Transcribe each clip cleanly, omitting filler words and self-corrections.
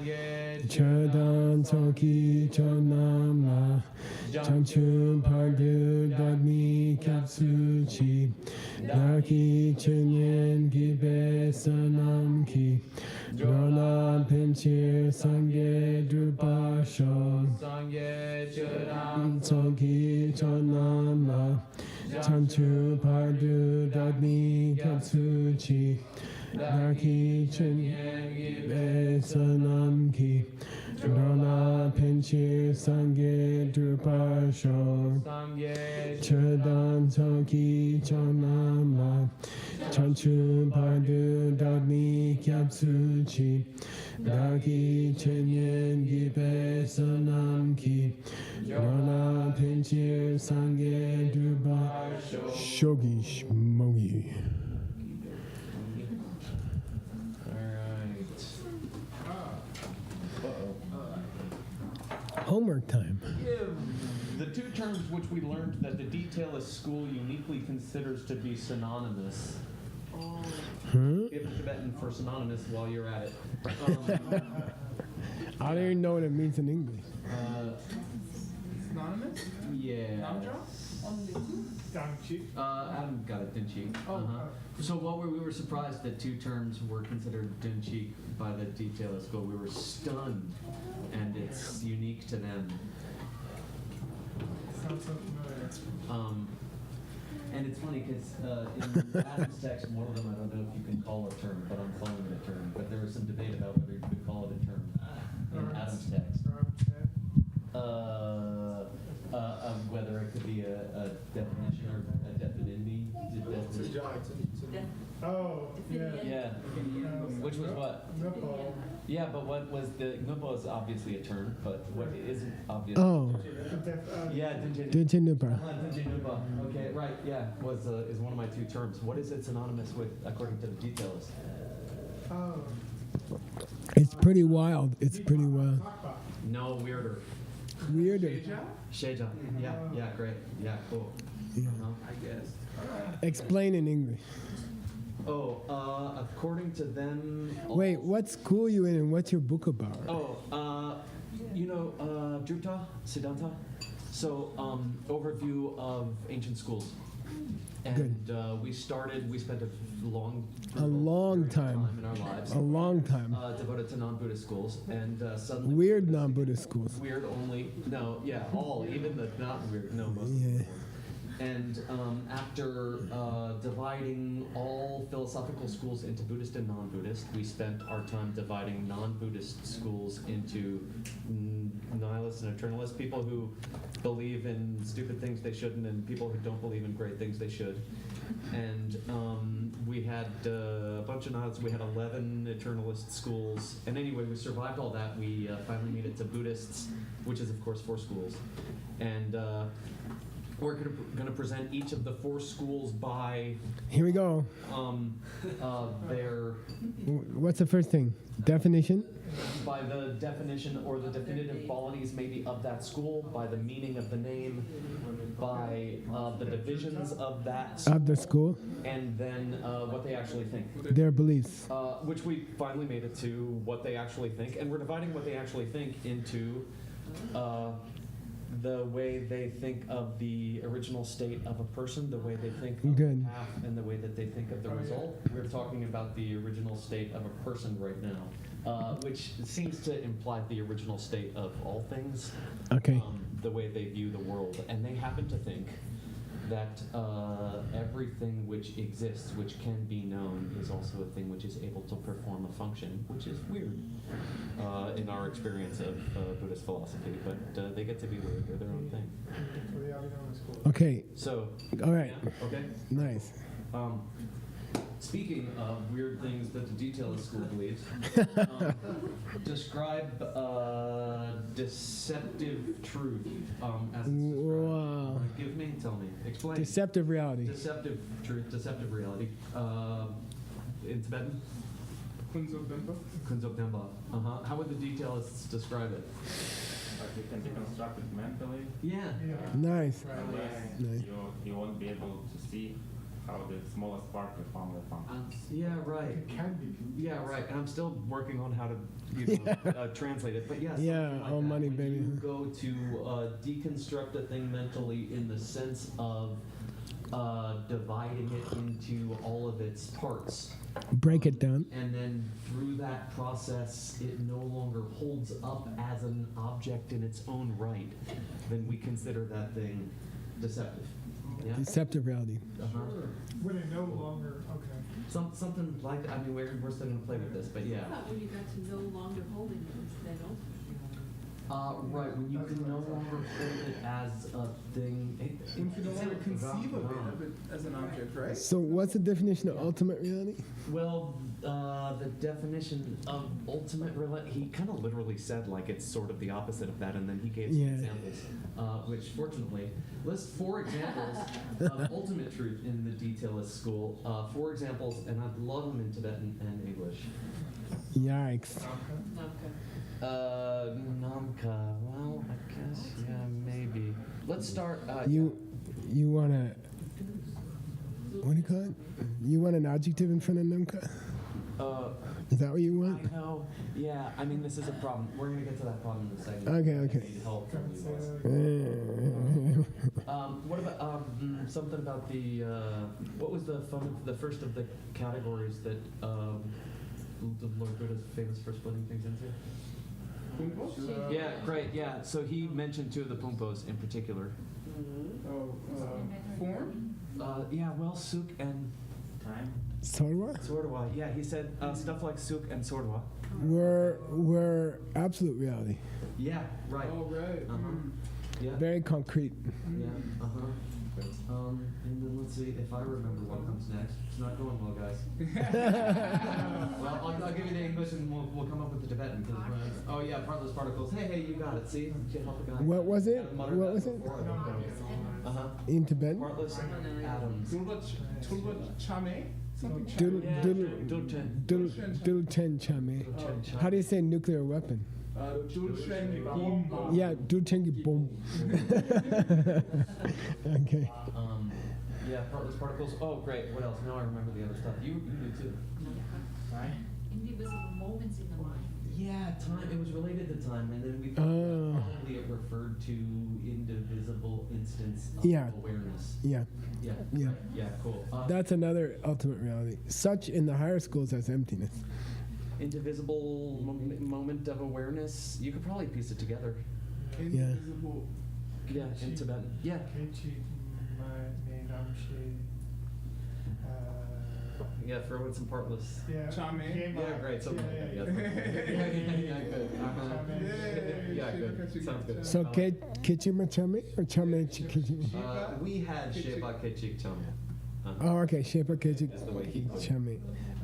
Chodan Toki Chonama Chanchu Padu Dagni Katsuchi Daki Chunyen Gibe Sanam Ki Rola Pinchir Sangye Drupasho Toki Chonama Chanchu Padu Dagni Katsuchi Daki Chunyen Gibe Sanam Ki Rola Pinchir Sangye Drupasho Chodan Toki Chonama Chanchu Padu Dagni Kyapsuchi Daki Chenyen Gibe Sanam Ki Rola Pinchir Sangye Drupasho Shogi Shmogi. Homework time. The two terms which we learned that the detailist school uniquely considers to be synonymous. Give Tibetan for synonymous while you're at it. I don't even know what it means in English. Synonymous? Yeah. Adam got it, didn't you? So while we were surprised that two terms were considered Dunchi by the detailist school, we were stunned, and it's unique to them. Sounds so familiar. And it's funny because in Adam's text, one of them, I don't know if you can call a term, but I'm calling it a term. But there was some debate about whether you could call it a term in Adam's text. Whether it could be a definition or a definity. Oh, yeah. Yeah. Which was what? Nipple. Yeah, but what was the Nupa is obviously a term, but what isn't obvious? Oh. Yeah, Dinjinupa. Dinjinupa. Okay, right. Yeah, is one of my two terms. What is it synonymous with according to the details? Oh. It's pretty wild. It's pretty wild. No, weirder. Weirder. Sheja. Yeah, great. Yeah, cool. Yeah. I guess. Explain in English. According to them. Wait, what school you in and what's your book about? Jutta, Siddhanta. So, overview of ancient schools. And we spent a long time in our lives. A long time. Devoted to non-Buddhist schools. And suddenly. Weird non-Buddhist schools. Weird only. No, yeah, all. Even the not weird. No, most. Yeah. And after dividing all philosophical schools into Buddhist and non-Buddhist, we spent our time dividing non-Buddhist schools into nihilists and eternalists, people who believe in stupid things they shouldn't, and people who don't believe in great things they should. And we had a bunch of nihilists. We had 11 eternalist schools. And anyway, we survived all that. We finally made it to Buddhists, which is, of course, 4 schools. And we're going to present each of the 4 schools by. Here we go. Their. What's the first thing? Definition? By the definition or the definitive qualities maybe of that school, by the meaning of the name, by the divisions of that school, of the school, and then what they actually think. Their beliefs. Which we finally made it to what they actually think, and we're dividing what they actually think into the way they think of the original state of a person, the way they think of the path, and the way that they think of the result. We're talking about the original state of a person right now, which seems to imply the original state of all things. Okay. The way they view the world. And they happen to think that everything which exists, which can be known, is also a thing which is able to perform a function, which is weird in our experience of Buddhist philosophy. But they get to be weird. They're their own thing. Okay. So. All right. Yeah, okay. Nice. Speaking of weird things that the detailist school believes, describe deceptive truth as it's described. Wow. Tell me, explain. Deceptive reality. Deceptive truth, deceptive reality. In Tibetan? Kunzok Demba. How would the detailists describe it? It can be constructed mentally. Yeah. Nice. Nice. Nice. You won't be able to see how the smallest part will form the function. Yeah, right. It can be. Yeah, right. And I'm still working on how to translate it. But yeah, Yeah, something like oh, that. money, When baby. you go to deconstruct a thing mentally in the sense of dividing it into all of its parts. Break it down. And then through that process, it no longer holds up as an object in its own right, then we consider that thing deceptive. Yeah? Deceptive reality. Uh-huh. When it no longer, okay. Something like that. I mean, we're still going to play with this, but yeah. When you got to no longer holding it instead of. Right, when you can no longer hold it as a thing. When you no longer conceive of it as an object, right? So what's the definition of ultimate reality? Well, the definition of ultimate reality, he kind of literally said like it's sort of the opposite of that, and then he gave some Yeah. examples, which fortunately list 4 examples of ultimate truth in the detailist school. 4 examples, and I'd love them in Tibetan and English. Yikes. Namka. Well, I guess yeah, maybe. Let's start. You want to, what do you call it? You want an adjective in front of Namka? Is that what you want? I know. Yeah. I mean, this is a problem. We're gonna get to that problem in a second. Okay, I okay. need help from you guys. What about something about the what was the first of the categories that the Lord Buddha's famous for splitting things into? Yeah, great. Yeah. So he mentioned 2 of the pumpos in particular. Form? Yeah. Well, suk and Time? Sorwa? sordwa. Yeah. He said stuff like suk and sordwa. We're absolute reality. Yeah. Right. Oh, right. Yeah. Very concrete. Yeah. And then let's see if I remember what comes next. It's not going well, guys. Well, I'll give you the English and we'll come up with the Tibetan. Oh yeah, partless particles. Hey, you got it. See, you help a guy. What was it? I muttered What that was it? before, I don't know. In Tibetan? Partless atoms. Tulba chame? Something chame. Doodle, Yeah, doodle, Dulchen. doodle chen chame. How do you say nuclear weapon? Dulchen boom. Yeah, doodle chen boom. Okay. Yeah, partless particles. Oh, great. What else? Now I remember the other stuff. You do too. Indivisible moments in the mind. Yeah, time. It was related to time, and then we thought Oh. that probably it referred to indivisible instance of Yeah. awareness. Yeah, Yeah. yeah. Right. Yeah. Cool. That's another ultimate reality. Such in the higher schools as emptiness. Indivisible moment of awareness. You could probably piece it together. Invisible. Yeah, in Tibetan. Yeah. Kechi me namshi. Yeah. Throw in some partless. Yeah. Chame. Yeah, great. Something like that. Yeah. Yeah. Good. Yeah, good. Sounds good. So kichima chame or chame kichima? We had Sheba Kechik Chame. Oh, okay. Shepa kichik Is the way he put it. chame.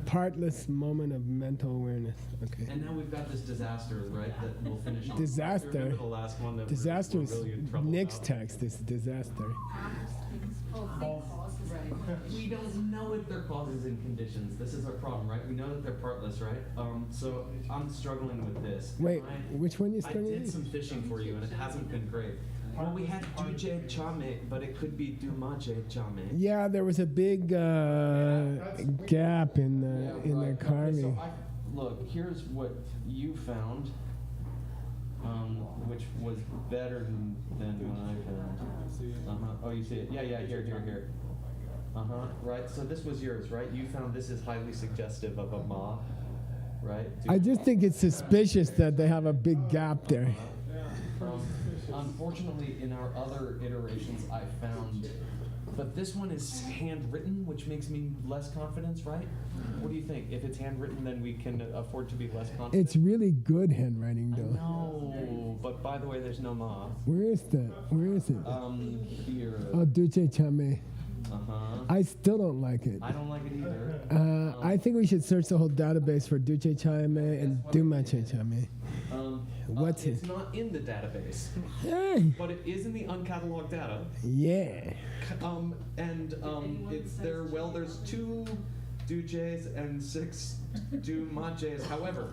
Partless moment of mental awareness. Okay. And now we've got this disaster, right? That we'll finish on. Disaster. Remember the last one that Disaster we're is really in trouble next about? text. Is disaster. We don't know if they're causes and conditions. This is our problem, right? We know that they're partless, right? So I'm struggling with this. Wait, which one you I struggling did with? some fishing for you, and it hasn't been great. Well, we had Duje Chame, but it could be Dumaje Chame. Yeah, there was a big gap in the Okay, carving. so look, here's what you found, which was better than what I found. Oh, you see it? Yeah, here. Right. So this was yours, right? You found this is highly suggestive of a ma, right? I just think it's suspicious that they have a big gap there. Unfortunately, in our other iterations, I found, but this one is handwritten, which makes me less confidence, right? What do you think? If it's handwritten, then we can afford to be less confident. It's really good handwriting, I though. know, but by the way, there's no ma. Where is it? Here. Oh, Duce Chame. I still don't like it. I don't like it either. I think we should search the whole database for Duce Chame and Dumache Chame. What's It's it? not in the database, Hey, but it is in the uncatalogued data. yeah. It's there. Well, there's 2 Dujes and 6 Dumajes. However,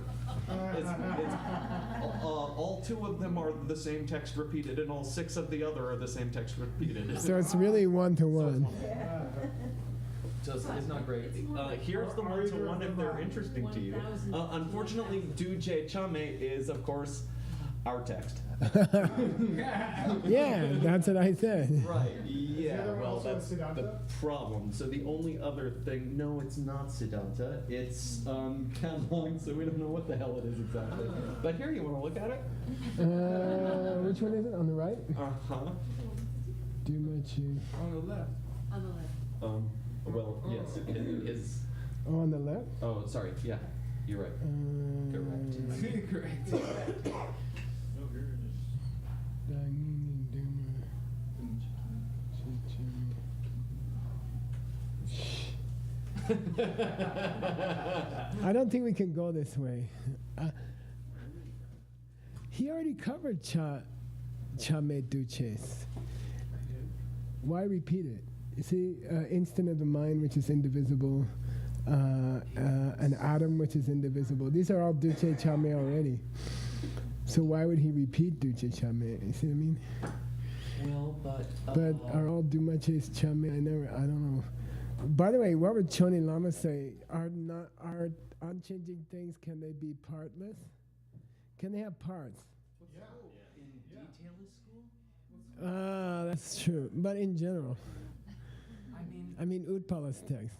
all 2 of them are the same text repeated, and all 6 of the other are the same text repeated. So it's really one to one. So it's not great. It's more like Here's the one-to-one if they're interesting to you. 1,000. Unfortunately, Duje Chame is, of course, our text. Yeah, that's what I said. Right, yeah, other one well, also that's the Siddhanta? problem. So the only other thing, no, it's not Siddhanta. It's Kanlong, so we don't know what the hell it is exactly. But here, you want to look at it? Which one is it? On the right? Uh-huh. Dumachi. On the left. On the left. Well, yes, it is. Oh, on the left? Oh, sorry, yeah, you're right. Correct. Correct. I don't think we can go this way. He already covered Chame Duches. Why repeat it? You see, instant of the mind, which is indivisible, an atom, which is indivisible. These are all Duce Chame already. So why would he repeat Duce Chame? You see what I mean? Well, but Are all Dumaches Chame? I don't know. By the way, what would Choni Lama say? Are unchanging things, can they be partless? Can they have parts? in detailist school? That's true. But in general. I mean, Utpala's text.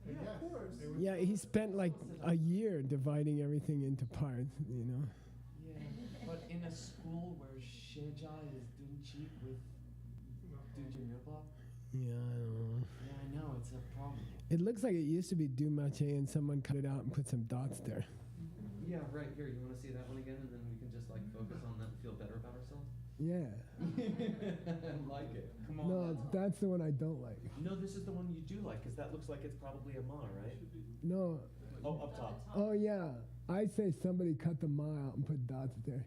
Yeah, of course. Yeah, he spent like a year dividing everything into parts, you know. yeah, but in a school where Sheja is Dunchi with Dunchi Ryobla? Yeah, I don't know. Yeah, I know, it's a problem. It looks like it used to be Dumache and someone cut it out and put some dots there. Yeah, right here, you want to see that one again, and then we can just like focus on that and feel better about ourselves? Yeah. I like it. Come on. No, that's the one I don't like. No, this is the one you do like, because that looks like it's probably a ma, right? No. Oh, up top. Oh, yeah. I say somebody cut the ma out and put dots there.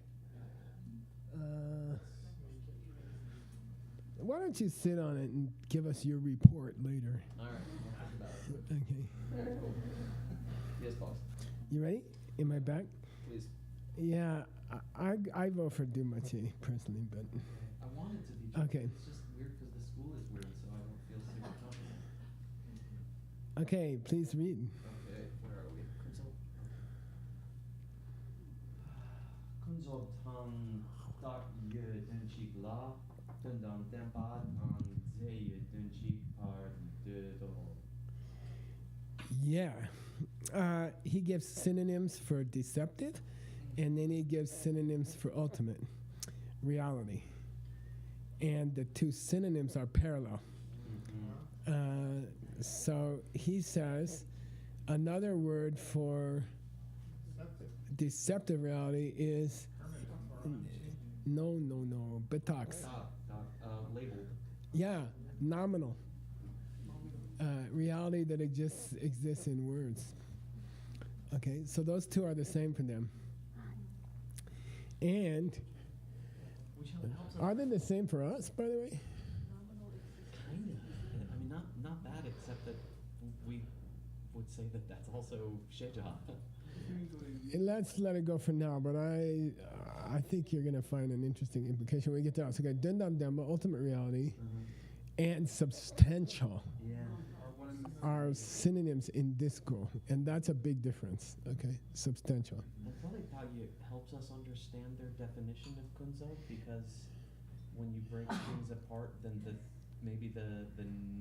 Why don't you sit on it and give us your report later? All right, we'll talk about it. Okay. Yes, boss. You ready? In my back? Please. Yeah, I vote for Dumache personally, but I want it to be true. Okay. It's just weird because the school is weird, so I don't feel super confident. okay. Please read. Okay, where are we? Kunzo Tang Tak Ye Denchi Gla Tendam Tempa Tang Ze Denchi Par De Do. Yeah, he gives synonyms for deceptive, and then he gives synonyms for ultimate reality, and the two synonyms are parallel. So he says another word for deceptive reality is no, betox. Labeled. Yeah, nominal. Reality that exists in words. Okay, so those two are the same for them. And Which helps us. are they the same for us, by the way? Kind of. I mean, not bad, except that we would say that that's also Sheja. And let's let it go for now, but I think you're going to find an interesting implication when we get to that. So, okay, Dendam Dhamma, ultimate reality, and substantial Yeah. are synonyms in this school, and that's a big difference, okay? Substantial. I feel like Tagye helps us understand their definition of kunzo, because when you break things apart, then maybe the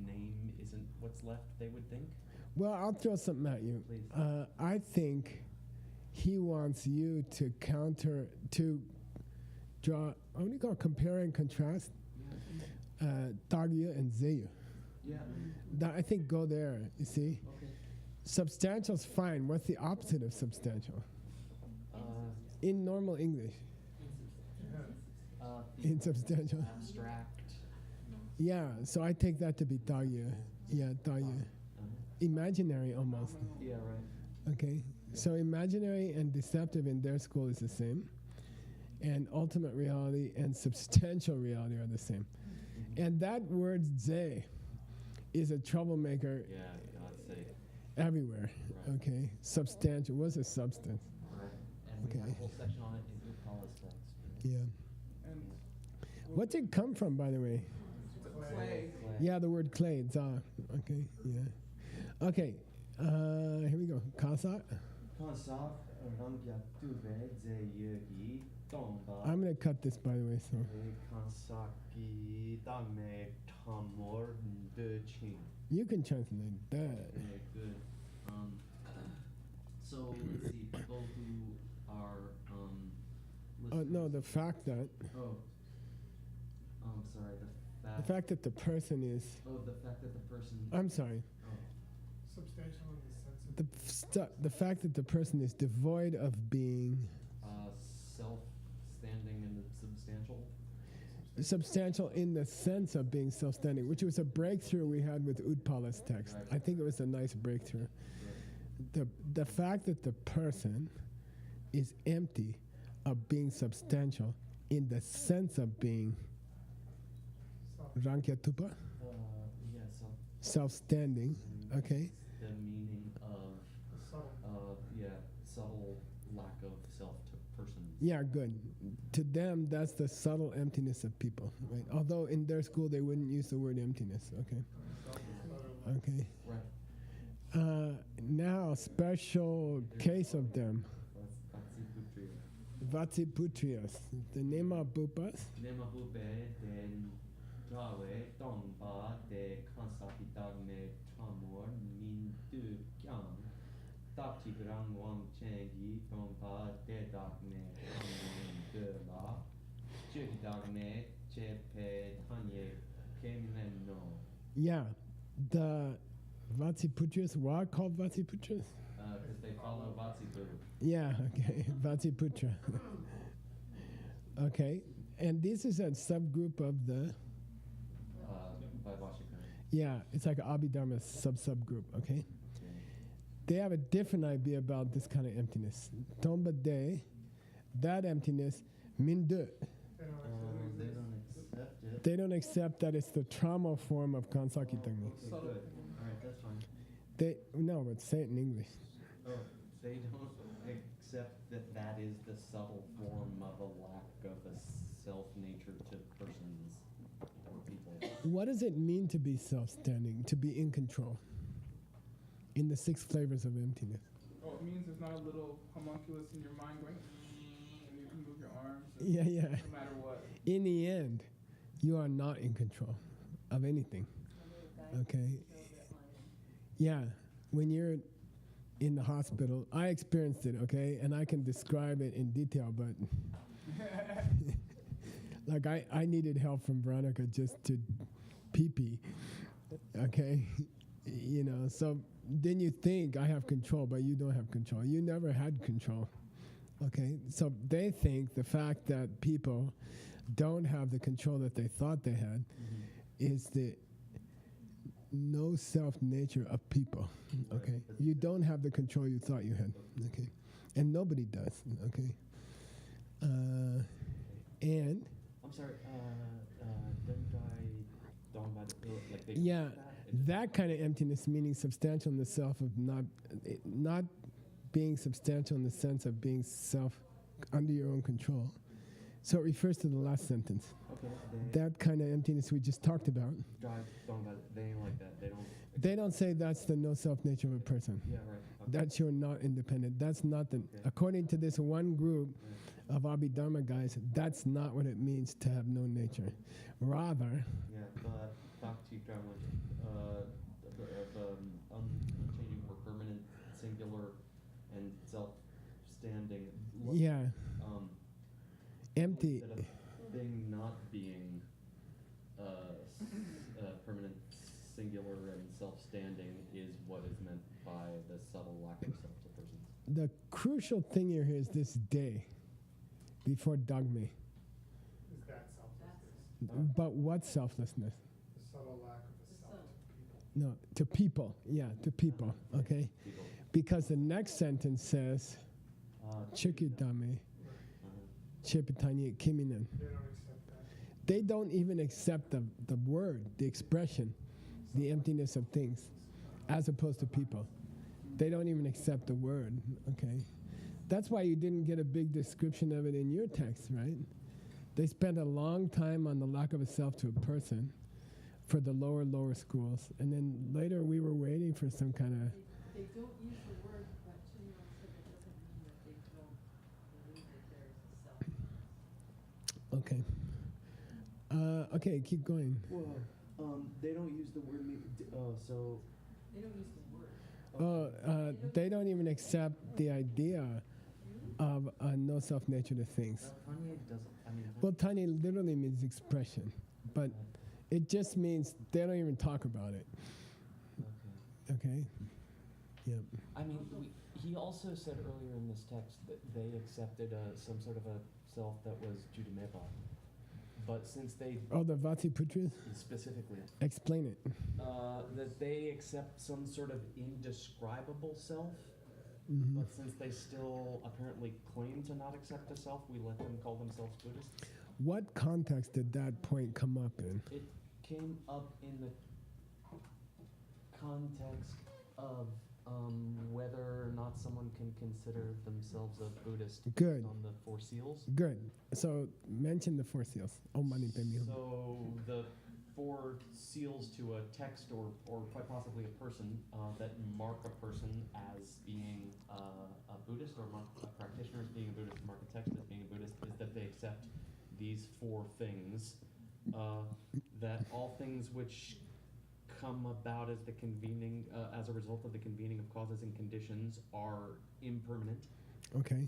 name isn't what's left, they would think. Well, I'll throw something at you. Please. I think he wants you to draw, what do you call it, compare and contrast Tagya and Zeyu. Yeah. I think go there, you see? Okay. Substantial's fine. What's the opposite of substantial? In normal English, insubstantial. Abstract. Yeah, so I take that to be Tagya. Yeah, Tagya. Imaginary almost. Yeah, right. Okay, so imaginary and deceptive in their school is the same, and ultimate reality and substantial reality are the same. And that word "ze" is a troublemaker Yeah, God's sake. everywhere. Right. Okay, substantial. What's a substance? Right. And we have Okay. a whole section on it in Upala's text. Yeah. And What's it come from, by the way? clay. Yeah, the word clay. Za. Okay, yeah. Okay, here we go. Kasa. I'm going to cut this, by the way. So you can translate that. Okay, good. So let's see, people who are No, the fact that sorry, the fact that the person is. the fact that the person. I'm sorry. Substantial in the sense of. The fact that the person is devoid of being Self-standing and substantial. substantial in the sense of being self-standing, which was a breakthrough we had with Utpala's text. Right. I think it was a nice breakthrough. The fact that the person is empty of being substantial in the sense of being Rankyatupa, Yeah, self-standing, okay? the meaning of Subtle. subtle lack of self to persons. Yeah, good. To them, that's the subtle emptiness of people, right? Although in their school they wouldn't use the word emptiness, okay? Okay. Right. Now, special case of them. Vatsiputrias, the Nema Bupas. Nema Bube den Rawe Dongba de Kansakitagme Chamor Min Du Kyang Takchi Grang Wang Chengi Dongba de Dagme Chamon de La Chukidagme Chepe Tanye Kemen no. Yeah, the Vatsiputrias, why called Vatsiputrias? Because they follow Vatsipu. Yeah, okay, Vatsiputra. Okay, and this is a subgroup of the, By Vashikana. yeah, it's like an Abhidharma subgroup, okay? They have a different idea about this kind of emptiness. Tomba de, that emptiness, mindu. They don't They don't accept it. They don't accept that it's the trauma form of Kansakitagni. Okay, good. All right, that's fine. No, but say it in English. Oh, they don't accept that that is the subtle form of a lack of a self nature to persons or people. What does it mean to be self-standing, to be in control? In the 6 flavors of emptiness. Oh, it means there's not a little homunculus in your mind going, and you can move your arms. Yeah. No matter what. In the end, you are not in control of anything. Okay? Yeah. When you're in the hospital, I experienced it, okay? And I can describe it in detail, but like I needed help from Veronica just to pee-pee, okay? You know, so then you think I have control, but you don't have control. You never had control, okay? So they think the fact that people don't have the control that they thought they had is the no self nature of people, okay? You don't have the control you thought you had, okay? And nobody does, okay? And I'm sorry, don't by the pill, like they yeah, that kind of emptiness, meaning substantial in the self of not being substantial in the sense of being self under your own control. So it refers to the last sentence. Okay, That kind of emptiness we just talked about. they ain't like that. They don't. They don't say that's the no self nature of a person. Yeah, right. Okay. That's you're not independent. That's not the, according to this one group of Abhidharma guys, that's not what it means to have no nature. Rather, Yeah, but Bhakti Krama, the unchanging or permanent, singular, and self-standing. yeah, empty. Instead of thing not being permanent, singular, and self-standing is what is meant by the subtle lack of self to persons. The crucial thing here is this day before dogme. Is that selflessness? But what selflessness? The subtle lack of the self to people. No, to people. Yeah, to people. Okay? People. Because the next sentence says, Chikidame, Chepitanye Kiminen. They don't accept that. They don't even accept the word, the expression, the emptiness of things, as opposed to people. They don't even accept the word, okay? That's why you didn't get a big description of it in your text, right? They spent a long time on the lack of a self to a person, for the lower schools. And then later we were waiting for some kind of, They don't use the word, but Chinyo said it doesn't mean that they don't believe that there is a self. okay. Okay, keep going. Well, they don't use the word so. They don't use the word. They don't even accept the idea of no self-nature to things. Tanya doesn't. I mean. Well, tiny literally means expression, but it just means they don't even talk about it. Okay. Okay? Yep. I mean, he also said earlier in this text that they accepted some sort of a self that was Judameva. But since they Oh, the Vatiputras? specifically Explain it. that they accept some sort of indescribable self, Mhm. but since they still apparently claim to not accept a self, we let them call themselves Buddhists. What context did that point come up in? It came up in the context of whether or not someone can consider themselves a Buddhist Good. based on the Four Seals. Good. So mention the four seals. Oh, mani padme hum. So the Four Seals to a text or quite possibly a person that mark a person as being a Buddhist or mark a practitioner as being a Buddhist, mark a text as being a Buddhist, is that they accept these four things, that all things which come about as the convening, as a result of the convening of causes and conditions are impermanent. Okay.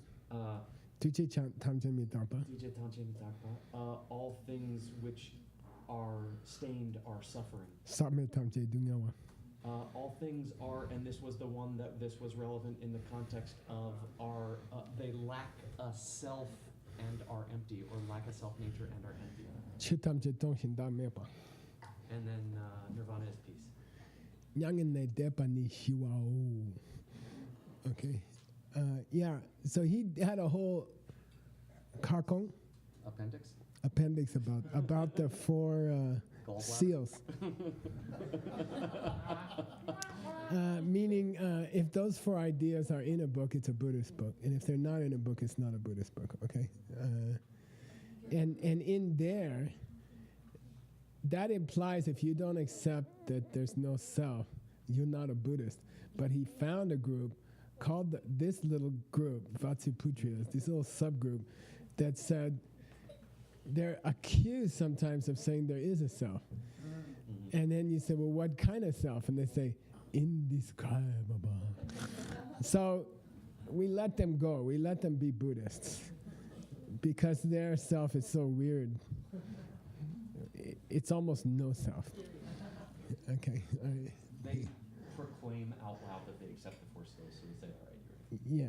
Tuche tamche mi darpa. DJ Tanche Mitakpa, all things which are stained are suffering. Sapme tamche dungawa. All things are, and this was the one that this was relevant in the context of are, they lack a self and are empty, or lack a self nature and are empty. Chitamche tongshin da mepa. And then nirvana is peace. Nyangin ne depa ni shiwao. Okay. Yeah. So he had a whole karkong Appendix? appendix about the four Gallbladder? seals. Meaning, if those four ideas are in a book, it's a Buddhist book, and if they're not in a book, it's not a Buddhist book. Okay, and in there, that implies if you don't accept that there's no self, you're not a Buddhist. But he found a group called this little group, Vatsiputrias, this little subgroup, that said they're accused sometimes of saying there is a self. And then you say, well, what kind of self? And they say, indescribable. So we let them go. We let them be Buddhists because their self is so weird. It's almost no self. Okay. All right. They proclaim out loud that they accept the Four Seals, so they say, all right, Yeah.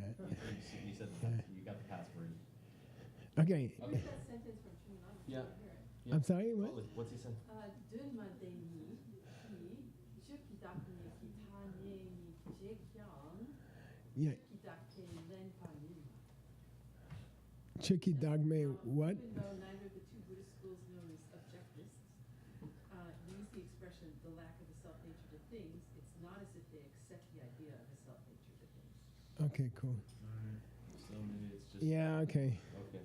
you said you got the password. Okay. Here's that sentence from Chunlan. Yeah. Hear it. I'm sorry, what? Totally. What's he say? Dunma de ni, jukidak ni kitane ni jekyang, Yeah. jukidak ke len panim. Chicky dogme, what? Even though neither of the two Buddhist schools known as objectivists use the expression the lack of a self-nature to things, it's not as if they accept the idea of a self-nature to things. Okay, cool. So maybe it's just. Yeah, okay. Okay.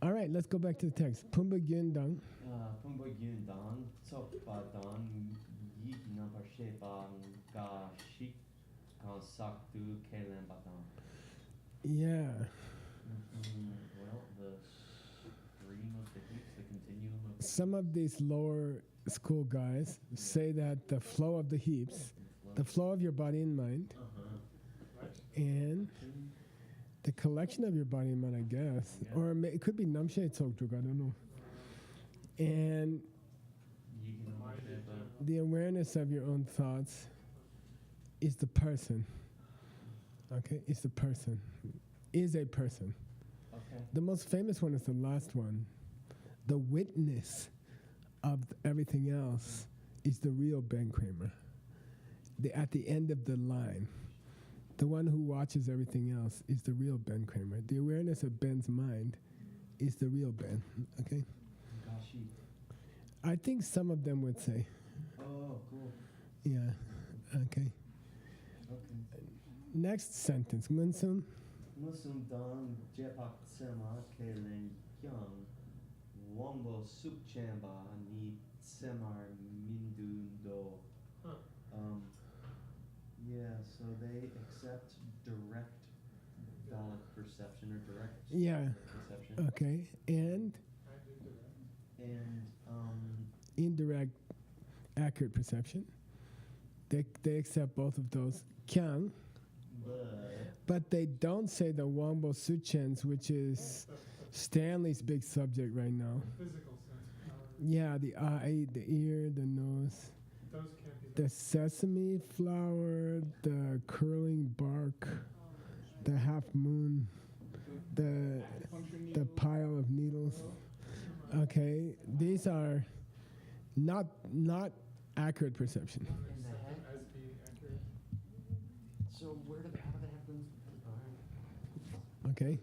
All right, let's go back to the text. Pumba Gyun Dang. Pumba Yun Dan, Tsokpa Dan, Yi Nampa Shepa, Ga Shik, Kan Saktu, Kelen Badan. Yeah. Well, the stream of the heaps, the continuum of Some of these lower school guys say that the flow of the heaps, the flow of your body and mind, and the collection of your body and mind, I guess, or it could be Namshe Tsokdruk, I don't know, and Yi Nampa Shepa. the awareness of your own thoughts is the person. Okay, is the person, is a person. Okay. The most famous one is the last one. The witness of everything else is the real Ben Kramer. At the end of the line, the one who watches everything else is the real Ben Kramer. The awareness of Ben's mind is the real Ben. Okay? Ga Shik. I think some of them would say, Oh, cool. yeah. Okay. Okay. Next sentence. Munsum. Musum Dan Jepak Sema Kelen Young Wombo Sup Chamba Ni Semar Mindundo. Huh. Yeah, so they accept direct valid perception or direct Yeah. perception. Okay. And And indirect accurate perception. They accept both of those. Kyang. But they don't say the Wangbo Suchens, which is Stanley's big subject right now. Physical sense power. Yeah, the eye, the ear, the nose, Those can't be. the sesame flower, the curling bark, the half moon, the pile of needles. Okay, these are not accurate perception. in the head. As being accurate. So how do they have them? Okay,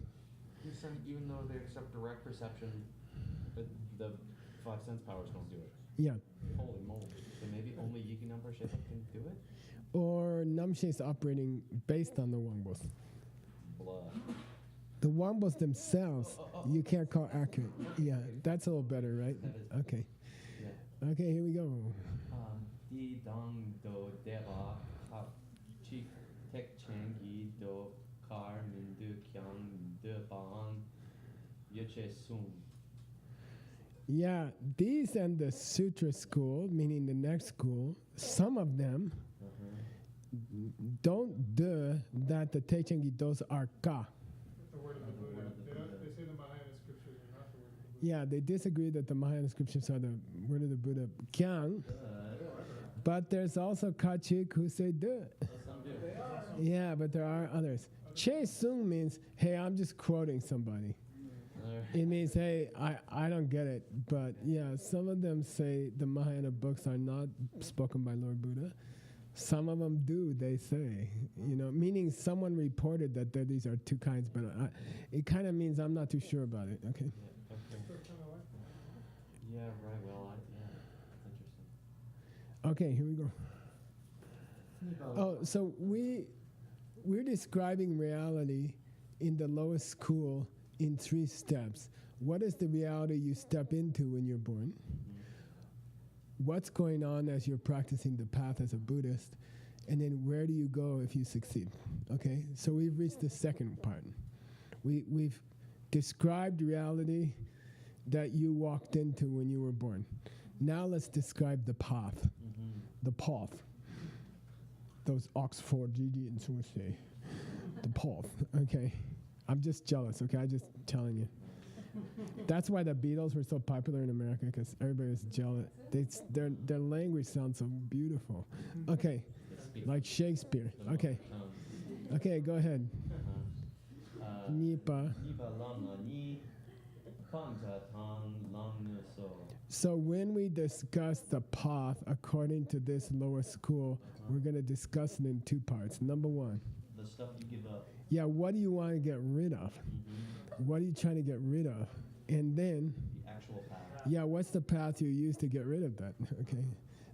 You're saying even though they accept direct perception, but the five sense powers don't do it. yeah. Holy moly! So maybe only Yiki number shape can do it. Or Namshe is operating based on the Wangbos. Blah. The Wangbos themselves, you can't call accurate. Yeah, that's a little better, right? That is. Okay. Yeah. Okay, here we go. Di dong do deva ha chi tek chang yi do kar min du kyang de bang yeche sum. Yeah, these and the Sutra school, meaning the next school, some of them don't do that the Techengi dos are ka. The word of the The word Buddha. of the They, Buddha. they say the Mahayana scriptures are not the word of the Buddha. Yeah, they disagree that the Mahayana scriptures are the word of the Buddha, Kyang, but there's also Kachik who say de. Some do. Yeah, but there are others. Che Sung means, hey, I'm just quoting somebody. It means, hey, I don't get it. But yeah, some of them say the Mahayana books are not spoken by Lord Buddha. Some of them do, they say. Meaning someone reported that these are two kinds, but it kind of means I'm not too sure about it. Okay. Yeah, okay. Still kind of like Yeah, right. Well, yeah, that's interesting. Okay, here we go. Oh, so we're describing reality in the lowest school in 3 steps. What is the reality you step into when you're born? What's going on as you're practicing the path as a Buddhist? And then where do you go if you succeed? Okay, so we've reached the second part. We've described reality that you walked into when you were born. Now let's describe the path. The path. Those Oxford Gideons would say. The path. Okay. I'm just jealous, okay? I'm just telling you. That's why the Beatles were so popular in America, because everybody was jealous. Their language sounds so beautiful. Okay, like Shakespeare. Okay, okay, go ahead. Nipa. So when we discuss the path according to this lower school, we're going to discuss it in 2 parts. Number 1. The stuff you give up. Yeah, what do you want to get rid of? What are you trying to get rid of? And then, The actual path. yeah, what's the path you use to get rid of that? Okay.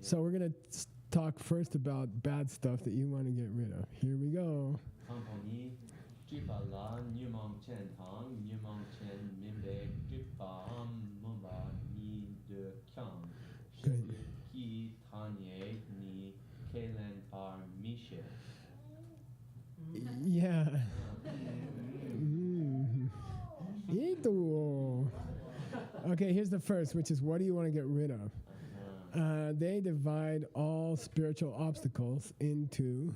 So we're going to talk first about bad stuff that you want to get rid of. Here we go. Compagnie, jipa la, nyumang chen tang, nyumang chen mimbe, jipa mumba ni de kyang. Good. Ki tanye ni kelen tar mishe. Yeah. Ito. Okay, here's the first, which is what do you want to get rid of? They divide all spiritual obstacles into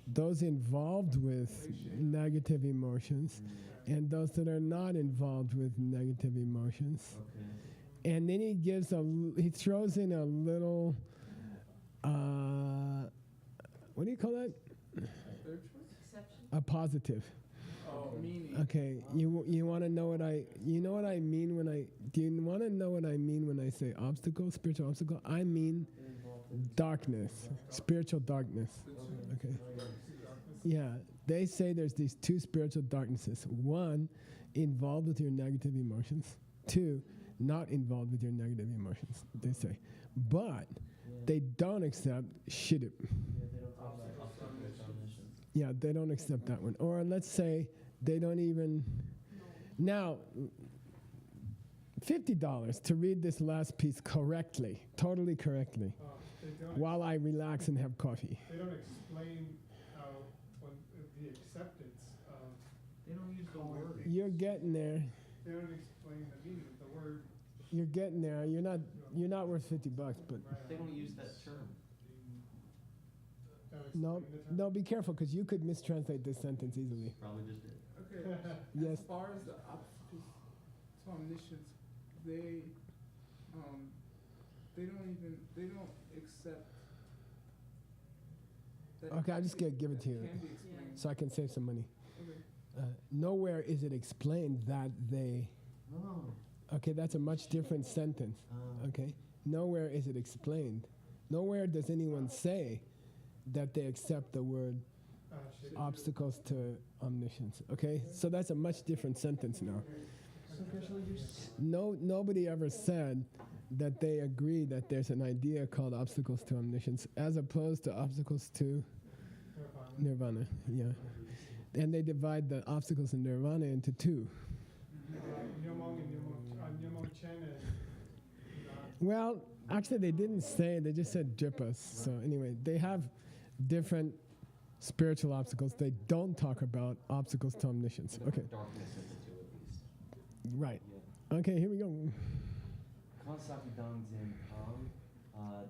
those involved with negative emotions and those that are not involved with negative emotions. Okay. And then he throws in a little, what do you call that? Exception? A positive. Oh, meaning. Okay, you want to know what I mean when do you want to know what I mean when I say obstacle, spiritual obstacle? I mean darkness, spiritual darkness. Okay. Yeah, they say there's these 2 spiritual darknesses. 1, involved with your negative emotions. 2, not involved with your negative emotions, they say. But they don't accept shiddup. Yeah, they don't accept that one. Or let's say they don't even... Now, $50 to read this last piece correctly, totally correctly, They don't. while I relax and have coffee. They don't explain when the acceptance of. They don't use the calling word. things- You're getting there. They don't explain the meaning of the word. You're getting there. You're not worth $50, but Right. They don't use that term. Don't explain no, the term. no. Be careful, because you could mistranslate this sentence easily. Probably just did. Okay. Yes. As far as the obstacles to omniscience, they don't accept that. Okay, I'm just gonna give it to you, Can be explained. so I can save some money. Okay. Nowhere is it explained that they. Oh. Okay, that's a much different sentence. Okay, nowhere is it explained. Nowhere does anyone say that they accept the word Shit. obstacles to omniscience. Okay, so that's a much different sentence now. So Krishna, you're Nobody ever said that they agree that there's an idea called obstacles to omniscience as opposed to obstacles to nirvana. Yeah, and they divide the obstacles in nirvana into two. Nyomong and Nyomong Chen and. Well, actually, they didn't say. They just said dripas. So anyway, they have different spiritual obstacles. They don't talk about obstacles to omniscience. Okay, darkness in the two at least. right. Yeah. Okay, here we go. Kansaki dang zin pang,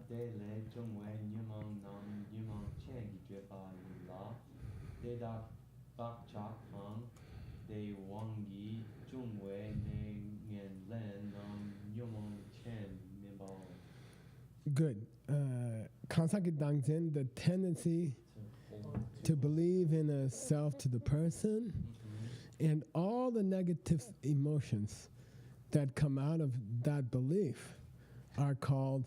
de le jungwe nyumong nam nyumong chen gi jepa la, de da bak chak pang, de wangi jungwe ne ngen len nam nyumong chen mimbao. Good. Kansaki Dangzin, the tendency to believe in a self to the person, and all the negative emotions that come out of that belief are called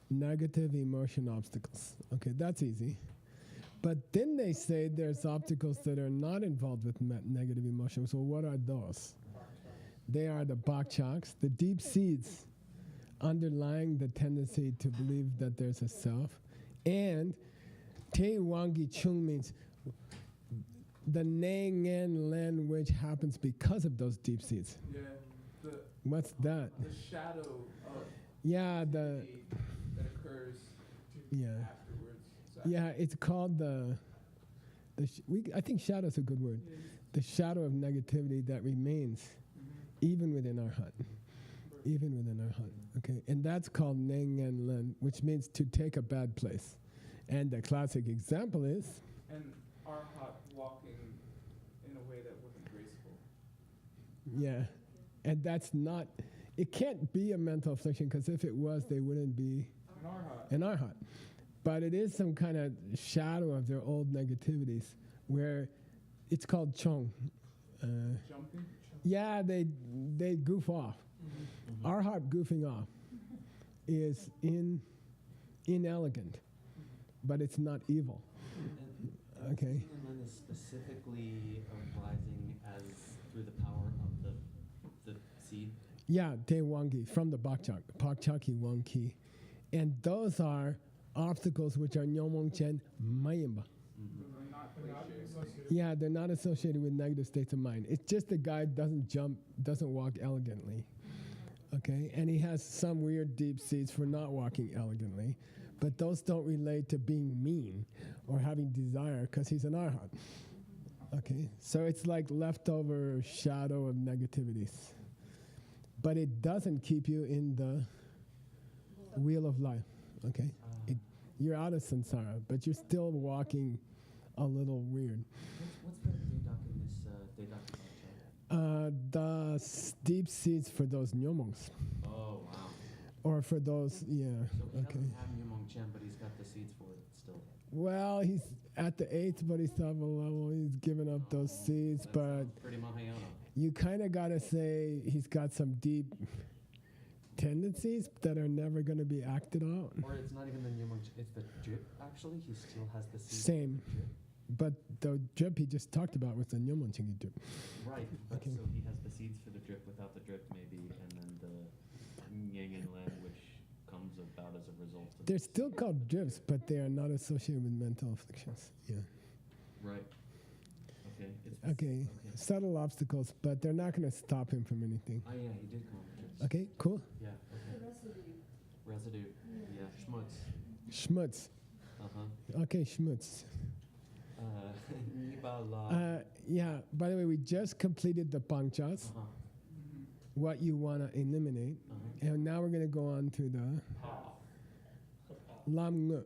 negative emotion obstacles. Okay, that's easy. But then they say there's obstacles that are not involved with negative emotions. So what are those? They are the bakchaks, the deep seeds underlying the tendency to believe that there's a self. And te wangi chung means the neng len, which happens because of those deep seeds. Yeah. What's that? The shadow of Yeah, the hate that occurs yeah, afterwards. So yeah. It's called I think shadow is a good word. Yeah. The shadow of negativity that remains even within our heart, even within our heart. Okay, and that's called neng and len, which means to take a bad place. And the classic example is And Arhat walking in a way that wasn't graceful. yeah, and that's not. It can't be a mental affliction, because if it was, they wouldn't be An Arhat. in our heart. But it is some kind of shadow of their old negativities, where it's called chong. Jumping. Yeah, they goof off. Our heart goofing off is inelegant, but it's not evil. Okay. And then is specifically arising as through the power of the seed. Yeah, te wangi from the bakchak, pakchaki wangi, and those are obstacles which are nyomong chen mayimba. They're not They're not glaciers. associated. Yeah, they're not associated with negative states of mind. It's just the guy doesn't jump, doesn't walk elegantly. Okay, and he has some weird deep seeds for not walking elegantly, but those don't relate to being mean or having desire, because he's an arhat. Okay, so it's like leftover shadow of negativities, but it doesn't keep you in the wheel of life. Okay, you're out of samsara, but you're still walking a little weird. What's the dedak in this dedak? The deep seeds for those nyomongs, Oh wow. or for those, yeah, So he okay. doesn't have Nyumong Chen, but he's got the seeds for it still. Well, he's at the 8th Bodhisattva level. He's given up those seeds, That but sounds pretty Mahayana. you kind of got to say he's got some deep tendencies that are never going to be acted out. Or it's not even the Nyumong Chen, it's the drip actually. He still has the seeds. Same. But the drip he just talked about was the Nyomon Chingi drip. Right, but Okay. so he has the seeds for the drip without the drip maybe, and then the Yang and Len, which comes about as a result of They're still called drips, but they are not associated with mental afflictions. Yeah. Right. Okay. It's Okay. Subtle obstacles, but they're not going to stop him from anything. Oh yeah, he did call them drips. Okay, cool. Yeah. The residue. Residue. Yeah. Schmutz. Schmutz. Okay, schmutz. Niba la. Yeah, by the way, we just completed the panchas, what you want to eliminate. And now we're going to go on to the lam nge,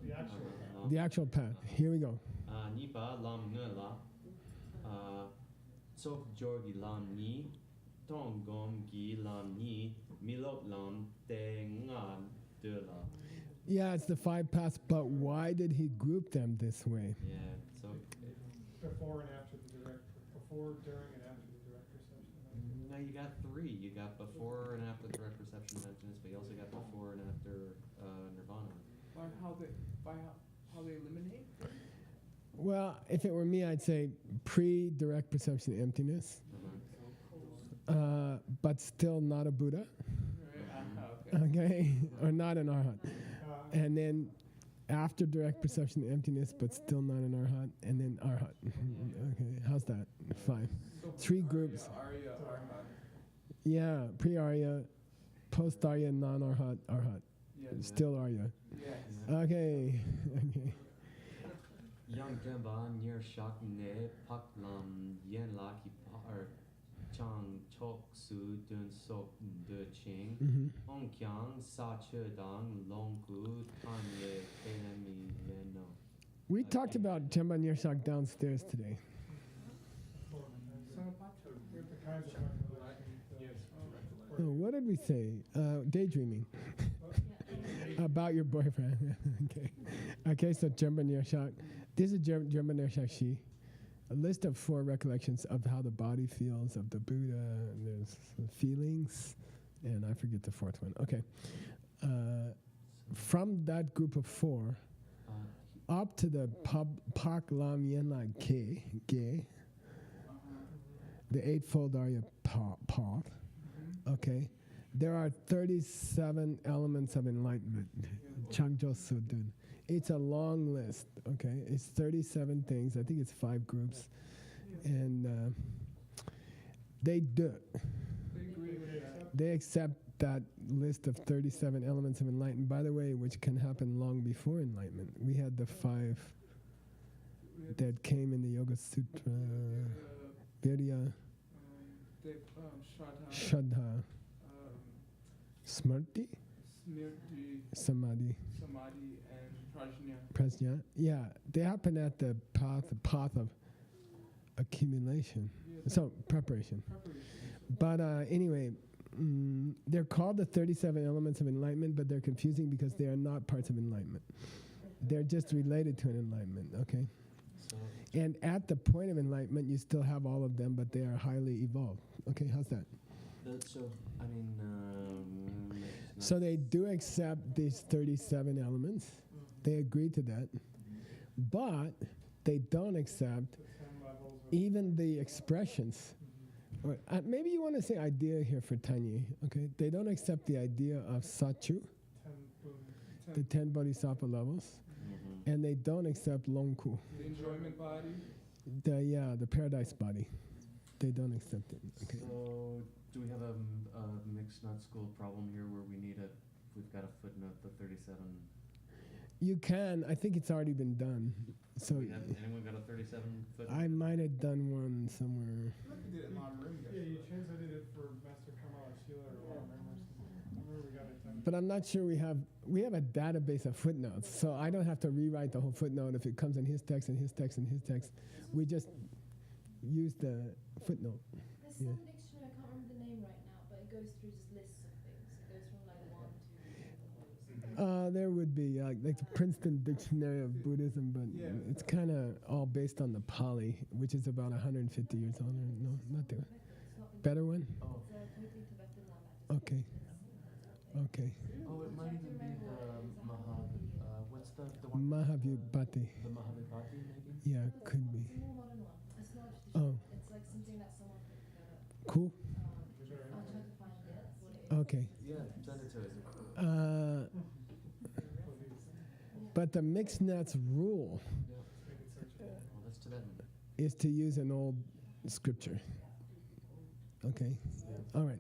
The actual. the actual path. Here we go. Niba lam nge la. Sok jorgi lam ni. Tong gom gi lam ni. Milop lam te ngan de la. Yeah, it's the 5 paths, but why did he group them this way? Yeah. So. Before and after the direct, before, during, and after the direct perception. No, you got 3. You got before and after direct perception of emptiness, but you also got before and after nirvana. By how they eliminate? Well, if it were me, I'd say pre-direct perception of emptiness, but still not a Buddha, okay, or not an Arhat. And then after direct perception of emptiness, but still not an Arhat, and then Arhat. Okay, how's that? 5. So 3 groups. Arya, Arhat. Yeah, pre-Arya, post-Arya, non-Arhat, Arhat. Yeah. Still Arya. Yes. Okay. Okay. Yang Gemba near Shak Ne Pak Lam Yen La Ki Par Chang Chok Su Dun Sok De Ching Mm-hmm. Ong Kyang Sa Che Dang Long Gu Tan Ye Kenemi Leno. We talked about Temba Nirshak downstairs today. With the kinds of recollection. Oh, what did we say? Daydreaming. About your boyfriend. Okay. Okay, so Temba Nirshak. This is Temba Nirshak Shi. A list of 4 recollections of how the body feels, of the Buddha, and there's feelings, and I forget the 4th one. Okay. From that group of 4, up to the Pak Lam Yen La Ke, the Eightfold Arya path, okay, there are 37 elements of enlightenment. Changjo Sudun. It's a long list, okay? It's 37 things. I think it's 5 groups. And they do. They accept that list of 37 elements of enlightenment, by the way, which can happen long before enlightenment. We had the 5 that came in the Yoga Sutra, Virya, Shraddha, Smrti, Samadhi, and Prajna. Yeah, they happen at the path of accumulation. So, preparation. But anyway, they're called the 37 elements of enlightenment, but they're confusing because they are not parts of enlightenment. They're just related to an enlightenment, okay? So, And at the point of enlightenment, you still have all of them, but they are highly evolved. Okay, how's that? So they do accept these 37 elements. They agree to that. But they don't accept even the expressions. Or, maybe you want to say idea here for Tanya, okay? They don't accept the idea of Sachu, the 10 bodhisattva levels, and they don't accept Longku, the enjoyment body. the paradise body. They don't accept it. Okay. So, do we have a mixed nut school problem here where we've got a footnote, the 37? You can. I think it's already been done. So Anyone got a 37 footnote? I might have done one somewhere. We did it in Long Room. Yeah, you translated it for Master Kamala Sheila or Long Room. I remember we got it done. But I'm not sure we have a database of footnotes, so I don't have to rewrite the whole footnote if it comes in his text and his text and his text. We just use the footnote. There's Yeah. some dictionary, I can't remember the name right now, but it goes through just lists of things. It goes from like 1 to There would be like the Princeton Dictionary of Buddhism, but Yeah. it's kind of all based on the Pali, which is about 150 years older. No, not the better one. Oh, it's a totally Tibetan one. Okay. Okay. oh, it might even be the what's the one? Mahavibhati. The Mahavibhati, maybe? Yeah, could be. It's a more modern one. It's not Oh, It's like something that someone put together. cool. I'll try to find what it is. Okay. Yeah, send it to us. But the mixed nuts rule Well, that's Tibetan. is to use an old scripture. Okay. All right.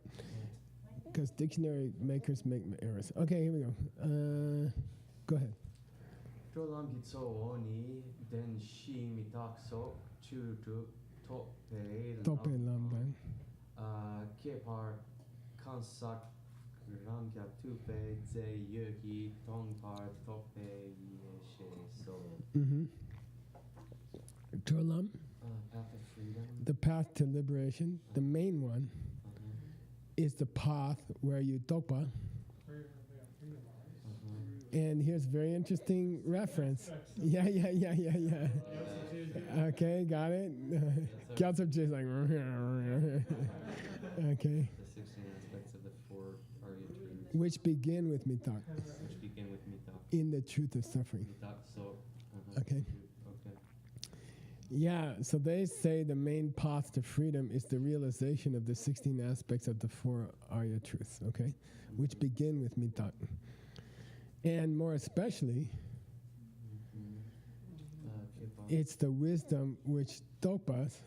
because dictionary makers make errors. Okay, here we go. Go ahead. Trolam hitso ni den shi mitakso chu tu tope Tope lamdan. Kepar kansak rangya tupe ze yogi tongpar tope yeshe so. Trolam, Path of freedom. the path to liberation, the main one, is the path where you tokpa. And here's a very interesting reference. Yeah. Okay, got it. Gyaltsab J is like, okay. The 16 aspects of the four Arya truths, Which begin with mitak, which begin with mitak. in the truth of suffering. Mitak, so. Okay. Okay. Yeah, so they say the main path to freedom is the realization of the 16 aspects of the four Arya truths, okay? Which begin with mitak. And more especially, it's the wisdom which topas,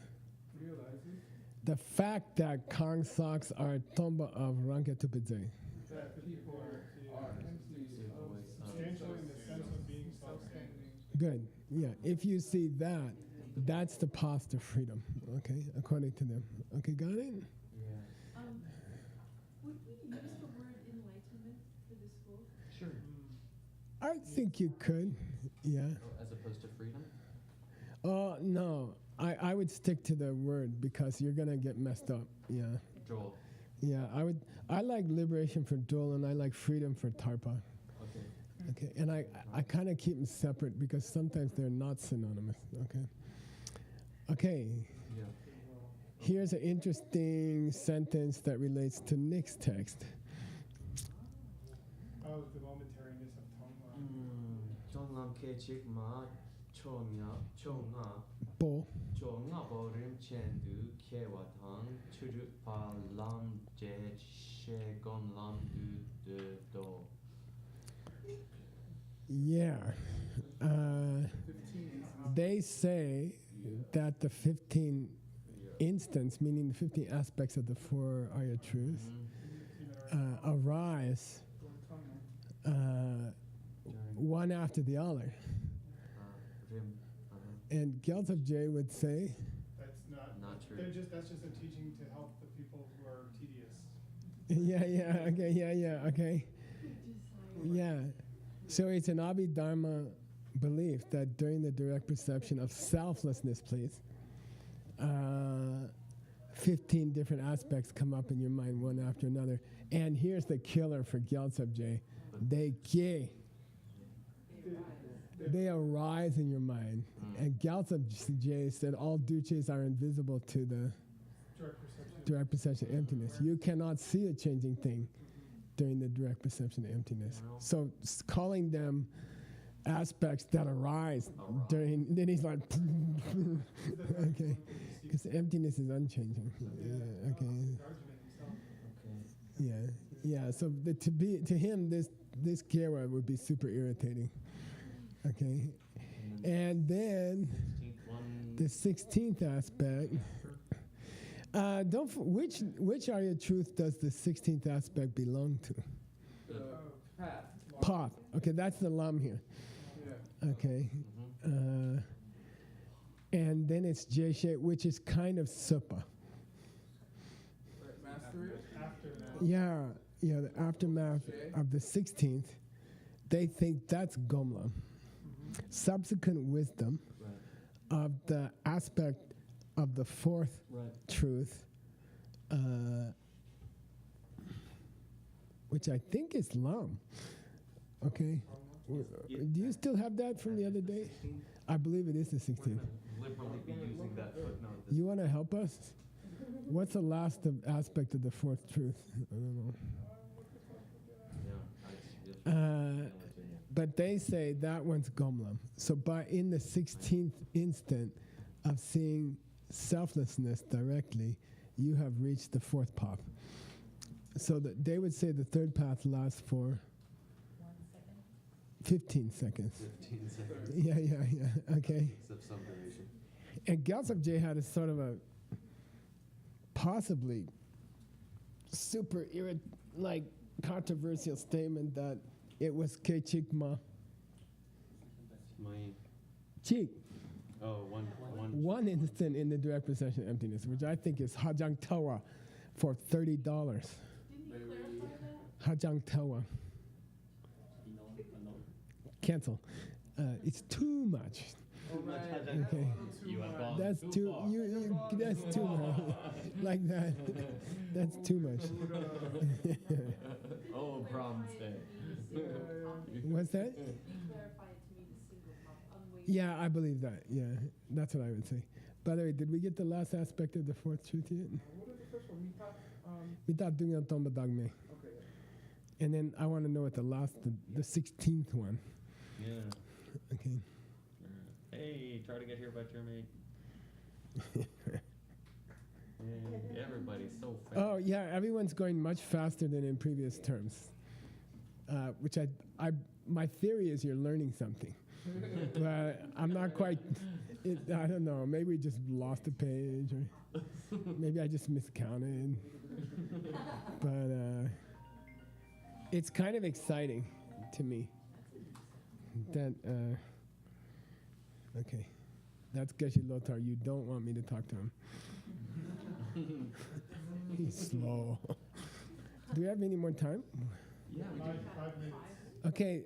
the fact that Kang socks are tomba of Rankatupidze. That people are substantial in the sense of being self-standing. Good, yeah. If you see that, that's the path to freedom, okay, according to them. Okay, got it? Would we use the word enlightenment for this school? Sure. I think you could, yeah. As opposed to freedom? No, I would stick to the word because you're gonna get messed up, yeah. Joel. Yeah, I like liberation for Joel and I like freedom for Tarpa. Okay. Okay, and I kind of keep them separate because sometimes they're not synonymous, okay? Okay, Yeah. here's an interesting sentence that relates to Nick's text. Oh, the momentariness of Tongla. Tonglam kechik ma chonga Bo, bo rim chendu kewa tang chuju pa lam je she gon lam du de do. yeah. They say that the 15 instants, meaning the 15 aspects of the four Arya truths, arise one after the other. Rim. And Gyaltsab J would say, That's Not true. that's just a teaching to help the people who are tedious. okay. Yeah. So it's an Abhidharma belief that during the direct perception of selflessness, please, 15 different aspects come up in your mind one after another. And here's the killer for Gyaltsab J. They arise in your mind. And Gyaltsab J said all duches are invisible to the direct perception of emptiness. You cannot see a changing thing during the direct perception of emptiness. So calling them aspects that arise during, then he's like, okay, because emptiness is unchanging. Yeah, okay. Yeah. So to him, this Kera would be super irritating. Okay, and then the 16th aspect. Which Arya truth does the 16th aspect belong to? Path. Okay, that's the lam here. Okay. And then it's Jeshe, which is kind of Supa. Yeah, the aftermath of the 16th, they think that's Gomla. Subsequent wisdom of the aspect of the fourth truth, which I think is Lam. Okay. Do you still have that from the other day? I believe it is the 16th. Liberally be using that footnote. You want to help us? What's the last aspect of the fourth truth? I don't know. But they say that one's Gomlam. So in the 16th instant of seeing selflessness directly, you have reached the fourth path. So they would say the third path lasts for 15 seconds. 15 seconds. Yeah. Okay. Of some duration. And Gyaltsab J had a sort of a possibly super like controversial statement that it was Kechikma. My Chik. one. One instant in the direct possession of emptiness, which I think is Hajang Tawa for $30. Didn't you clarify that? Hajang Tawa. Cancel. It's too much. Oh, right. Okay. You have gone That's too too. far. That's too much. Like that. That's too much. Oh, Brahms Day. What's that? Can you clarify it to me, the single pop, unwavering? Yeah, I believe that. Yeah, that's what I would say. By the way, did we get the last aspect of the fourth truth yet? What is the first one? Without doing a tomba dogme. Okay. And then I want to know what the 16th one. Yeah. Okay. Hey, try to get here by term 8. Hey, everybody's so fast. Oh yeah, everyone's going much faster than in previous terms. Which my theory is you're learning something, but I'm not quite. I don't know. Maybe we just lost a page, or maybe I just miscounted. But it's kind of exciting to me. That okay, that's Geshe Lothar. You don't want me to talk to him. He's slow. Do we have any more time? Yeah, we do. 5 minutes. Okay.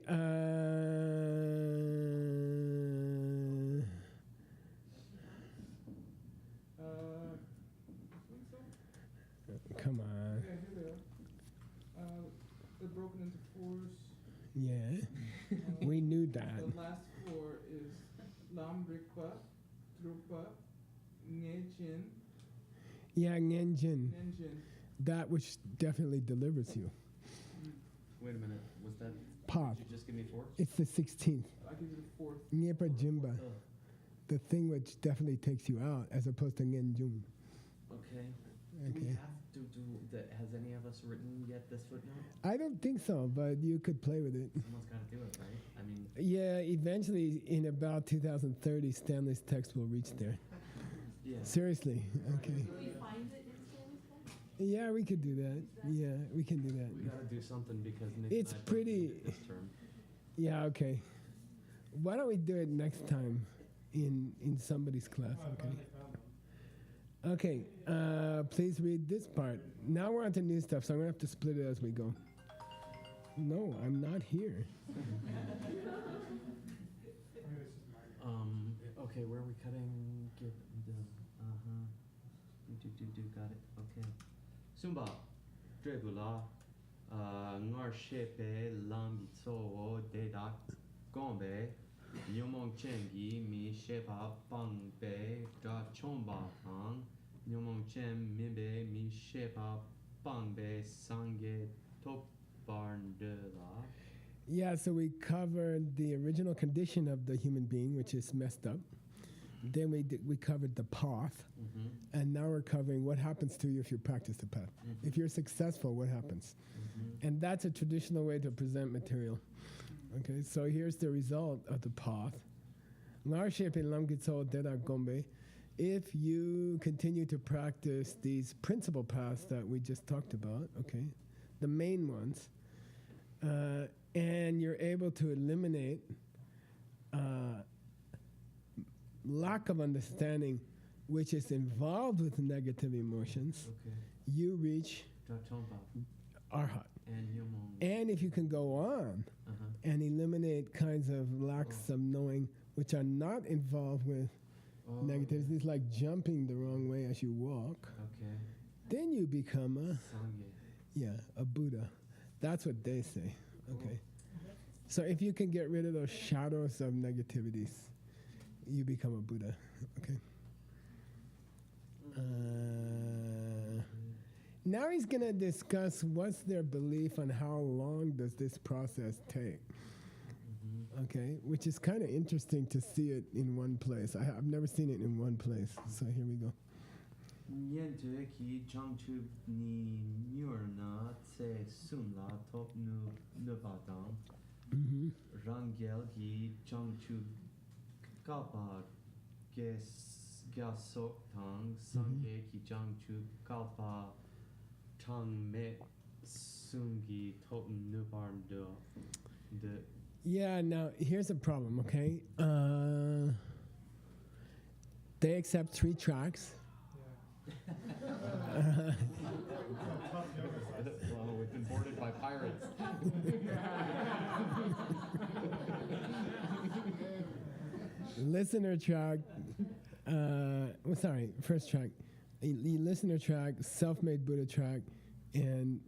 I think so. Come on. Yeah, here they are. They're broken into fours. Yeah, we knew that. The last four is Lam Rikpa, Drupa, Ngejin, Yeah, Ngenjin. Nenjin. That which definitely delivers you. Wait a minute. Was that? Path. Did you just give me 4? It's the 16th. I give you the fourth. Nyepa Jimba. The thing which definitely takes you out as opposed to Ngenjun. Okay. Do we Okay. have has any of us written yet this footnote? I don't think so, but you could play with it. Someone's got to do it, right? I mean, Yeah, eventually in about 2030, Stanley's text will reach there. yeah. Seriously. Okay. Can we find it in Stanley's book? Yeah, we could do that. Yeah, we can do We that. got to do something because Nick It's and I both pretty- did it this term. Yeah, okay. Why don't we do it next time in somebody's class, okay? Okay, please read this part. Now we're on to new stuff, so I'm going to have to split it as we go. No, I'm not here. Okay, where are we cutting? Give the got it. Okay. Sumba, Drebula, Ngar Shepe, Lam Tso, Dedak, Gombe, Yomong Chengi, Mi Shepa, Pang Be, Dra Chomba Tang, Yomong Chen, Mimbe, Mi Shepa, Pang Be, Sange, Top Barn de la. Yeah, so we covered the original condition of the human being, which is messed up. Then we covered the path, and now we're covering what happens to you if you practice the path. If you're successful, what happens? And that's a traditional way to present material. Okay, so here's the result of the path. If you continue to practice these principal paths that we just talked about, okay, the main ones, and you're able to eliminate lack of understanding which is involved with negative emotions, Okay. you reach Dra Chomba arhat. and Yomong. And if you can go on and eliminate kinds of lacks of knowing which are not involved with negativities, it's like jumping the wrong way as you walk, Okay. then you become Sange. a Buddha. That's what they say. Okay. So if you can get rid of those shadows of negativities, you become a Buddha. Okay. Now he's going to discuss what's their belief on how long does this process take. Okay, which is kind of interesting to see it in one place. I've never seen it in one place. So here we go. Niente ki changchu ni nyurna tse sumla top nu batang. Rangel ki changchu kapa gasok tang sange ki changchu kapa tang me Sungi Toten Nubarm de Yeah, now here's a problem, okay? They accept 3 tracks. Well, we've been boarded by pirates. Listener track, first track. Listener track, self-made Buddha track, and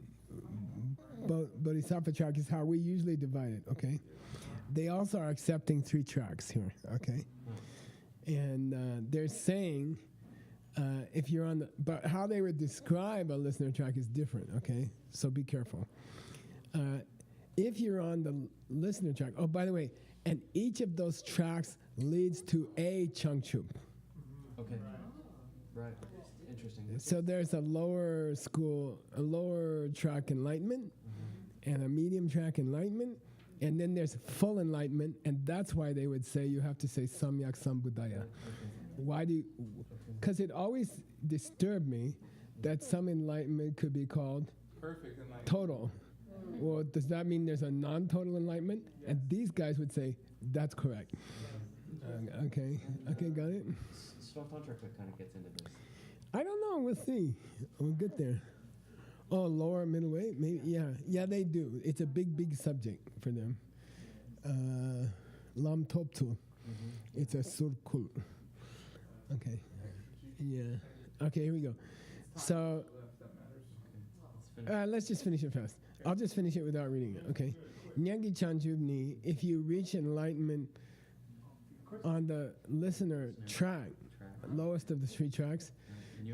Bodhisattva track is how we usually divide it, okay? They also are accepting 3 tracks here, okay? And they're saying, if you're on the, but how they would describe a listener track is different, okay? So be careful. If you're on the listener track, oh, by the way, and each of those tracks leads to a Changchup. Okay. Right. Interesting. So there's a lower track enlightenment, and a medium track enlightenment, and then there's full enlightenment, and that's why they would say you have to say Samyak Sambuddhaya. Why do you? Because it always disturbed me that some enlightenment could be called Perfect enlightenment. total. Well, does that mean there's a non-total enlightenment? And these guys would say that's correct. Okay, got it. Svatantrika kind of gets into this. I don't know. We'll see. We'll get there. Oh, lower middle way? Maybe. Yeah, they do. It's a big subject for them. Lam Toptu. It's a surkul. Okay. Yeah. Okay, here we go. So let's just finish it fast. I'll just finish it without reading it. Okay. Nyangi Chanjubni, if you reach enlightenment on the listener track, lowest of the 3 tracks,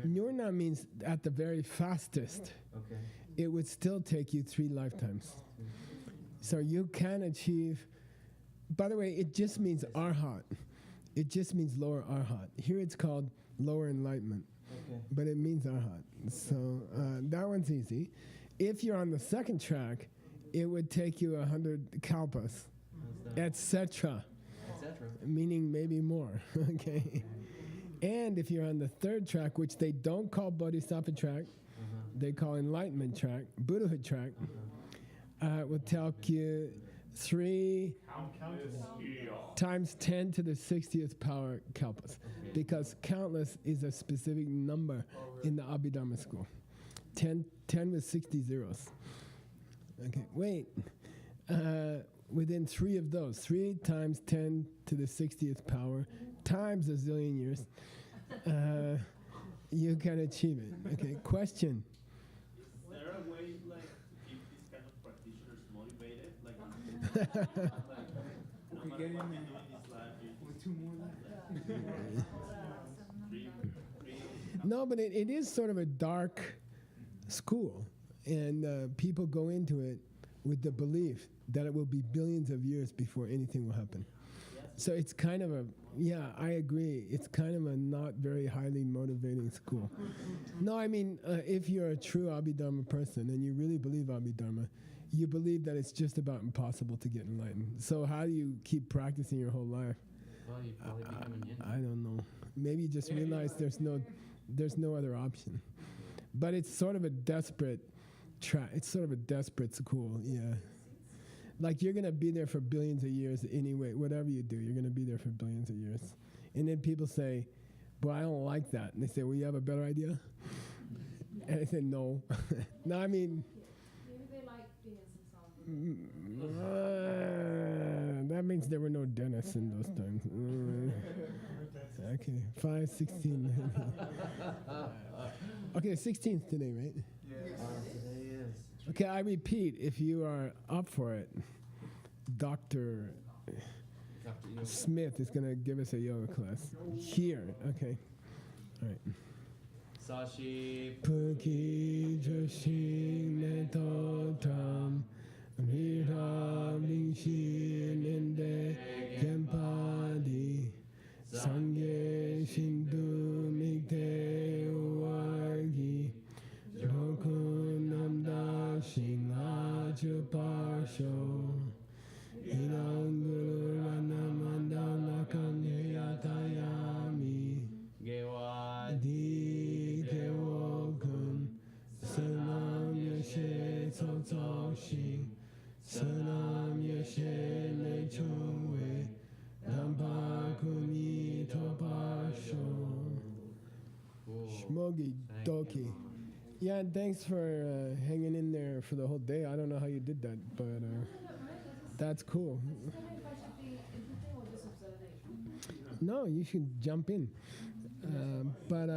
Nyurna means at the very fastest. Okay. It would still take you 3 lifetimes. So you can achieve, by the way, it just means arhat. It just means lower arhat. Here it's called lower enlightenment, but it means arhat. So that one's easy. If you're on the 2nd track, it would take you 100 kalpas, etc. Meaning maybe more, okay? And if you're on the 3rd track, which they don't call Bodhisattva track, they call enlightenment track, Buddhahood track, will take you 3 times 10 to the 60th power kalpas, because countless is a specific number in the Abhidharma school. 10 with 60 zeros. Okay, wait. Within 3 of those, 3 times 10 to the 60th power times a zillion years, you can achieve it. Okay, question. Is there a way, like, to keep these kind of practitioners motivated? Like, no matter what you do in this life, With 2 more left. three. No, but it is sort of a dark school, and people go into it with the belief that it will be billions of years before anything will happen. So it's kind of I agree, it's kind of a not very highly motivating school. No, I mean, if you're a true Abhidharma person and you really believe Abhidharma, you believe that it's just about impossible to get enlightened. So how do you keep practicing your whole life? Well, you probably become an yin. I don't know. Maybe you just realize there's no other option. But it's sort of a desperate it's sort of a desperate school, yeah. Like you're gonna be there for billions of years anyway. Whatever you do, you're gonna be there for billions of years. And then people say, "Well, I don't like that." And they say, "Well, you have a better idea?" And I say, "No." No, I mean. Maybe they like being in some That means there were no dentists in those times. Okay, 5:16. Okay, 16th today, right? Today is. Okay, I repeat, if you are up for it, Dr. Smith is going to give us a yoga class here. Okay, all right. Sashi. Puki Joshi Metotam Rira Bingshi Ninde Kempadi Sangye Shindu Mikte Uwagi Jokunamda Shinga Chuparsho Iranguru Ranamanda Nakanyatayami Gewa. Di Gewokun Sanam Yashe Sotso Loki. Yeah, and thanks for hanging in there for the whole day. I don't know how you did that, but that's cool. If I should be inputting or just observing? No, you should jump in. But